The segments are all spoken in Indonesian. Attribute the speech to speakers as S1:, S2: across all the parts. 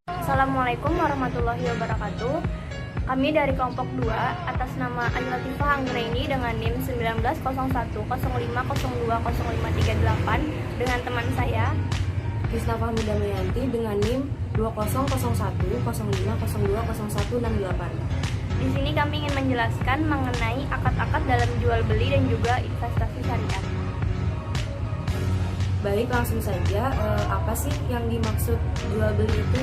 S1: Assalamualaikum warahmatullahi wabarakatuh. Kami dari kelompok 2 atas nama Ayu Latifah Anggraini dengan NIM 190105020538 dengan teman saya
S2: Krisna Fahmi Damayanti dengan NIM 200105020168.
S1: Di sini kami ingin menjelaskan mengenai akad-akad dalam jual beli dan juga investasi syariah.
S2: Baik, langsung saja. Apa sih yang dimaksud jual beli itu?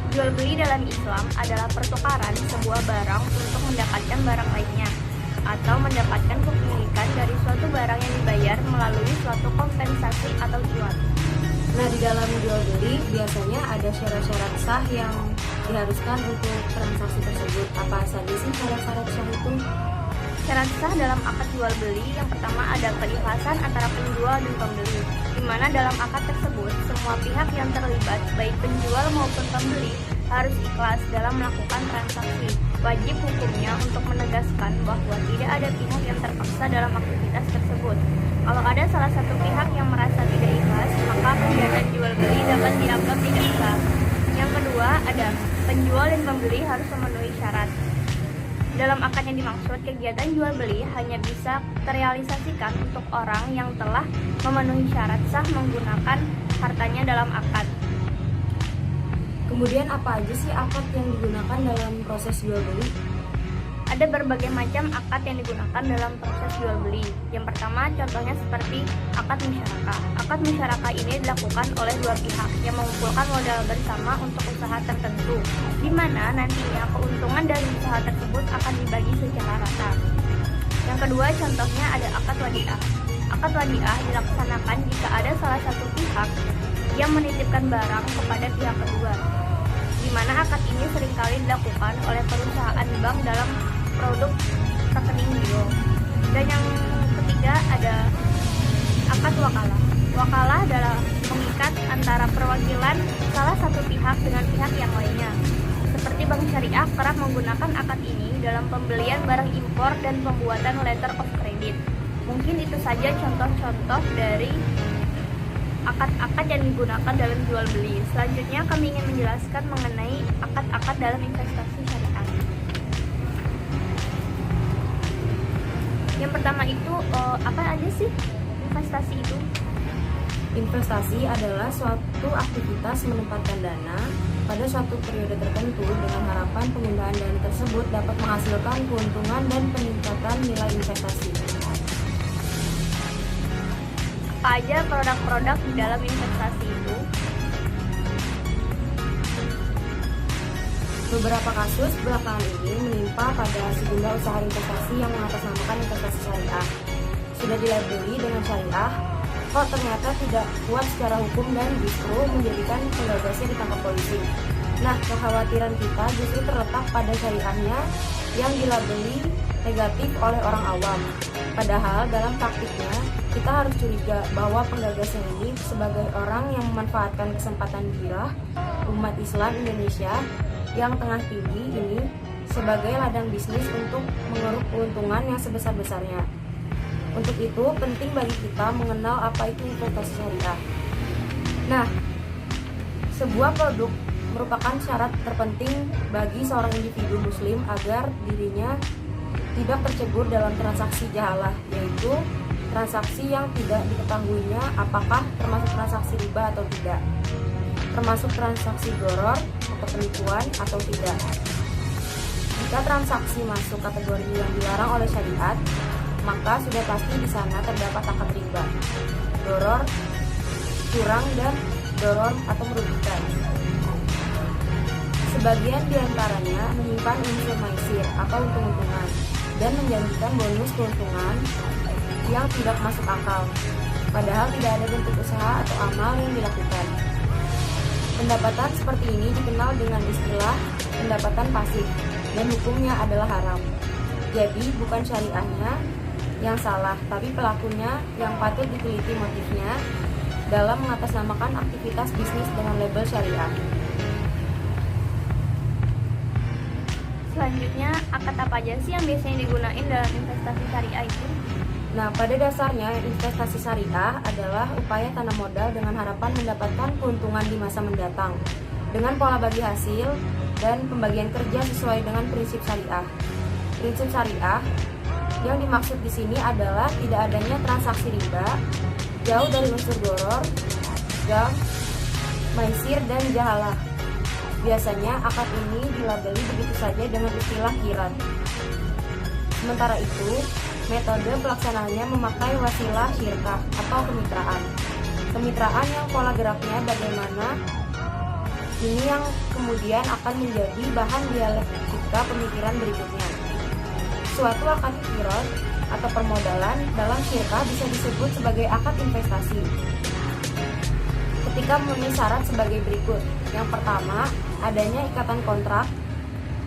S1: Jual beli dalam Islam adalah pertukaran sebuah barang untuk mendapatkan barang lainnya atau mendapatkan kepemilikan dari suatu barang yang dibayar melalui suatu kompensasi atau cuan.
S2: Nah, di dalam jual beli biasanya ada syarat-syarat sah yang diharuskan untuk transaksi tersebut. Apa saja sih syarat-syarat sah itu?
S1: Syarat sah dalam akad jual beli yang pertama ada keikhlasan antara penjual dan pembeli, di mana dalam akad tersebut semua pihak yang terlibat baik penjual maupun pembeli harus ikhlas dalam melakukan transaksi. Wajib hukumnya untuk menegaskan bahwa tidak ada pihak yang terpaksa dalam aktivitas tersebut. Kalau ada salah satu pihak yang merasa tidak ikhlas, maka kegiatan jual beli dapat dianggap tidak sah. Yang kedua ada penjual dan pembeli harus memenuhi syarat. Dalam akad yang dimaksud, kegiatan jual beli hanya bisa terrealisasikan untuk orang yang telah memenuhi syarat sah menggunakan hartanya dalam akad.
S2: Kemudian apa aja sih akad yang digunakan dalam proses jual beli?
S1: Ada berbagai macam akad yang digunakan dalam proses jual beli. Yang pertama contohnya seperti akad musyarakah. Akad musyarakah ini dilakukan oleh dua pihak yang mengumpulkan modal bersama untuk usaha tertentu, di mana nantinya keuntungan dari usaha tersebut akan dibagi secara rata. Yang kedua contohnya ada akad wadiah. Akad wadiah dilaksanakan jika ada salah satu pihak yang menitipkan barang kepada pihak kedua, di mana akad ini seringkali dilakukan oleh perusahaan bank dalam produk rekening giro. Dan yang ketiga ada akad wakalah. Wakalah adalah mengikat antara perwakilan salah satu pihak dengan pihak yang lainnya. Seperti Bank Syariah kerap menggunakan akad ini dalam pembelian barang impor dan pembuatan letter of credit. Mungkin itu saja contoh-contoh dari akad-akad yang digunakan dalam jual beli. Selanjutnya kami ingin menjelaskan mengenai akad-akad dalam investasi syariah. Yang pertama itu apa aja sih investasi itu?
S2: Investasi adalah suatu aktivitas menempatkan dana pada suatu periode tertentu dengan harapan penggunaan dana tersebut dapat menghasilkan keuntungan dan peningkatan nilai investasi.
S1: Apa aja produk-produk di dalam investasi itu?
S2: Beberapa kasus belakangan ini menimpa pada sejumlah usaha investasi yang mengatasnamakan investasi syariah. Sudah dilabeli dengan syariah, kok ternyata tidak kuat secara hukum dan justru menjadikan penggagasnya ditangkap polisi. Nah, kekhawatiran kita justru terletak pada syariahnya yang dilabeli negatif oleh orang awam. Padahal dalam praktiknya, kita harus curiga bahwa penggagasnya ini sebagai orang yang memanfaatkan kesempatan girah umat Islam Indonesia yang tengah tinggi ini sebagai ladang bisnis untuk mengeruk keuntungan yang sebesar-besarnya. Untuk itu, penting bagi kita mengenal apa itu investasi syariah. Nah, sebuah produk merupakan syarat terpenting bagi seorang individu muslim agar dirinya tidak tercebur dalam transaksi jahalah, yaitu transaksi yang tidak diketahuinya apakah termasuk transaksi riba atau tidak, termasuk transaksi goror atau penipuan atau tidak. Jika transaksi masuk kategori yang dilarang oleh syariat, maka sudah pasti di sana terdapat akad riba, goror, curang, dan doror atau merugikan. Sebagian diantaranya menyimpan unsur maisir atau untung-untungan dan menjanjikan bonus keuntungan yang tidak masuk akal, padahal tidak ada bentuk usaha atau amal yang dilakukan. Pendapatan seperti ini dikenal dengan istilah pendapatan pasif dan hukumnya adalah haram. Jadi bukan syariahnya yang salah, tapi pelakunya yang patut diteliti motifnya dalam mengatasnamakan aktivitas bisnis dengan label syariah.
S1: Selanjutnya, akad apa aja sih yang biasanya digunain dalam investasi syariah itu?
S2: Nah, pada dasarnya investasi syariah adalah upaya tanam modal dengan harapan mendapatkan keuntungan di masa mendatang. dengan pola bagi hasil dan pembagian kerja sesuai dengan prinsip syariah. Prinsip syariah yang dimaksud di sini adalah tidak adanya transaksi riba, jauh dari unsur doror, gam, maisir, dan jahalah. Biasanya akad ini dilabeli begitu saja dengan istilah qiran. Sementara itu, metode pelaksanaannya memakai wasilah syirkah atau kemitraan. Kemitraan yang pola geraknya bagaimana ini yang kemudian akan menjadi bahan dialektika pemikiran berikutnya. Suatu akad qiran atau permodalan dalam syirkah bisa disebut sebagai akad investasi ketika memenuhi syarat sebagai berikut. Yang pertama, adanya ikatan kontrak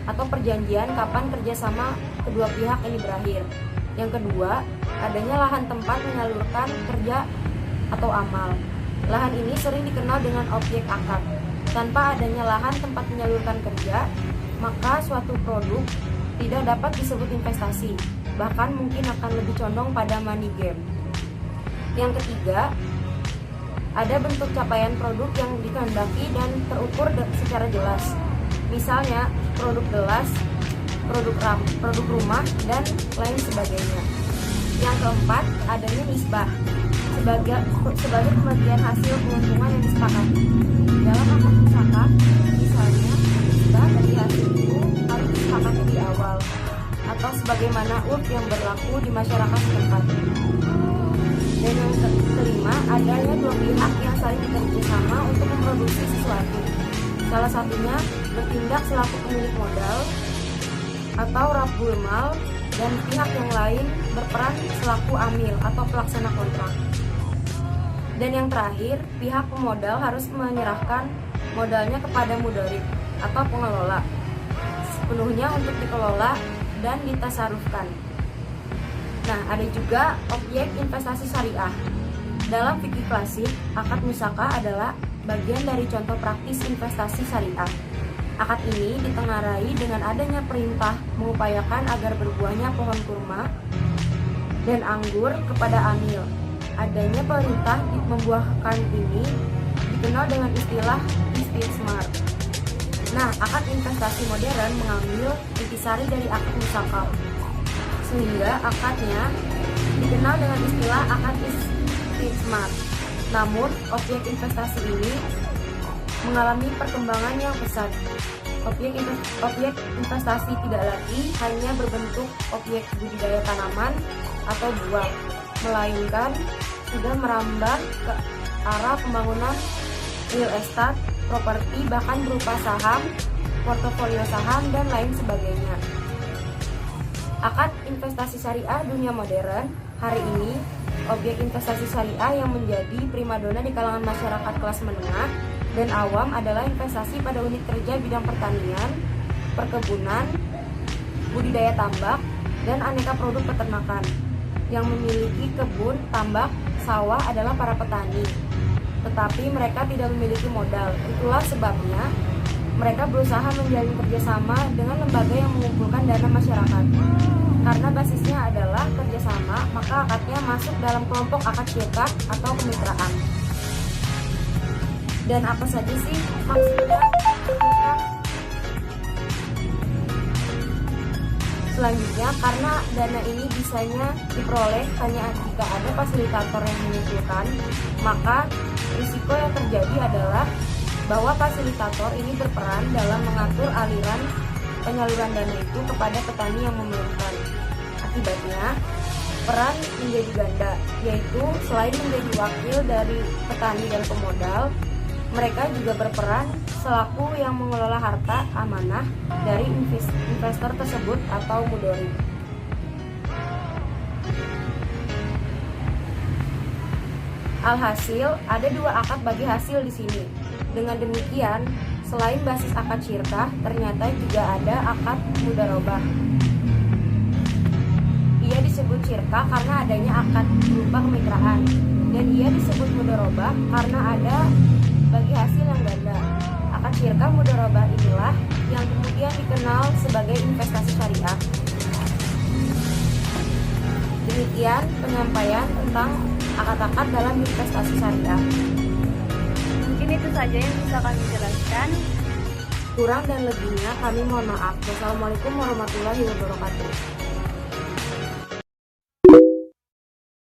S2: atau perjanjian kapan kerjasama kedua pihak ini berakhir. Yang kedua, adanya lahan tempat menyalurkan kerja atau amal. Lahan ini sering dikenal dengan objek akad. Tanpa adanya lahan tempat menyalurkan kerja, maka suatu produk tidak dapat disebut investasi, bahkan mungkin akan lebih condong pada money game. Yang ketiga, ada bentuk capaian produk yang dikehendaki dan terukur secara jelas. Misalnya produk gelas, produk rumah, dan lain sebagainya. Yang keempat, adanya nisbah sebagai pembagian hasil keuntungan yang disepakati. Dalam akad musyarakah, misalnya nisbah dari hasil itu harus disepakati di awal atau sebagaimana urf yang berlaku di masyarakat setempat. Dan yang kelima, adanya dua pihak yang saling bekerja sama untuk memproduksi sesuatu. Salah satunya bertindak selaku pemilik modal atau rabbul mal, dan pihak yang lain berperan selaku amil atau pelaksana kontrak. Dan yang terakhir, pihak pemodal harus menyerahkan modalnya kepada mudharib atau pengelola sepenuhnya untuk dikelola dan ditasarufkan. Nah, ada juga objek investasi syariah. Dalam fikih klasik, akad musyarakah adalah bagian dari contoh praktis investasi syariah. Akad ini ditengarai dengan adanya perintah mengupayakan agar berbuahnya pohon kurma dan anggur kepada amil. Adanya perintah membuahkan ini dikenal dengan istilah istismar. Nah, akad investasi modern mengambil intisari dari akad musyarakah, sehingga akadnya dikenal dengan istilah akad istismar. Namun, objek investasi ini mengalami perkembangan yang pesat. Objek investasi tidak lagi hanya berbentuk objek budidaya tanaman atau buah, melainkan sudah merambah ke arah pembangunan real estate, properti, bahkan berupa saham, portofolio saham, dan lain sebagainya. Akad investasi syariah dunia modern hari ini, objek investasi syariah yang menjadi primadona di kalangan masyarakat kelas menengah dan awam adalah investasi pada unit kerja bidang pertanian, perkebunan, budidaya tambak, dan aneka produk peternakan. Yang memiliki kebun, tambak, sawah adalah para petani, tetapi mereka tidak memiliki modal. Itulah sebabnya mereka berusaha menjalin kerjasama dengan lembaga yang mengumpulkan dana masyarakat. Karena basisnya adalah kerjasama, maka akadnya masuk dalam kelompok akad syirkah atau kemitraan. Dan apa saja sih maksudnya syirkah? Selanjutnya, karena dana ini bisanya diperoleh hanya jika ada fasilitator yang mengumpulkan, maka risiko yang terjadi adalah bahwa fasilitator ini berperan dalam mengatur aliran penyaluran dana itu kepada petani yang memerlukan. Akibatnya, peran menjadi ganda, yaitu selain menjadi wakil dari petani dan pemodal, mereka juga berperan selaku yang mengelola harta amanah dari investor tersebut atau mudharib. Alhasil, ada dua akad bagi hasil di sini. Dengan demikian, selain basis akad syirkah, ternyata juga ada akad mudharabah. Ia disebut syirkah karena adanya akad berupa kemitraan, dan ia disebut mudharabah karena ada bagi hasil yang ganda. Akad syirkah mudharabah inilah yang kemudian dikenal sebagai investasi syariah. Demikian penyampaian tentang akad-akad dalam investasi syariah. Mungkin
S1: itu saja yang bisa kami jelaskan.
S2: Kurang dan lebihnya kami mohon maaf. Wassalamualaikum warahmatullahi wabarakatuh.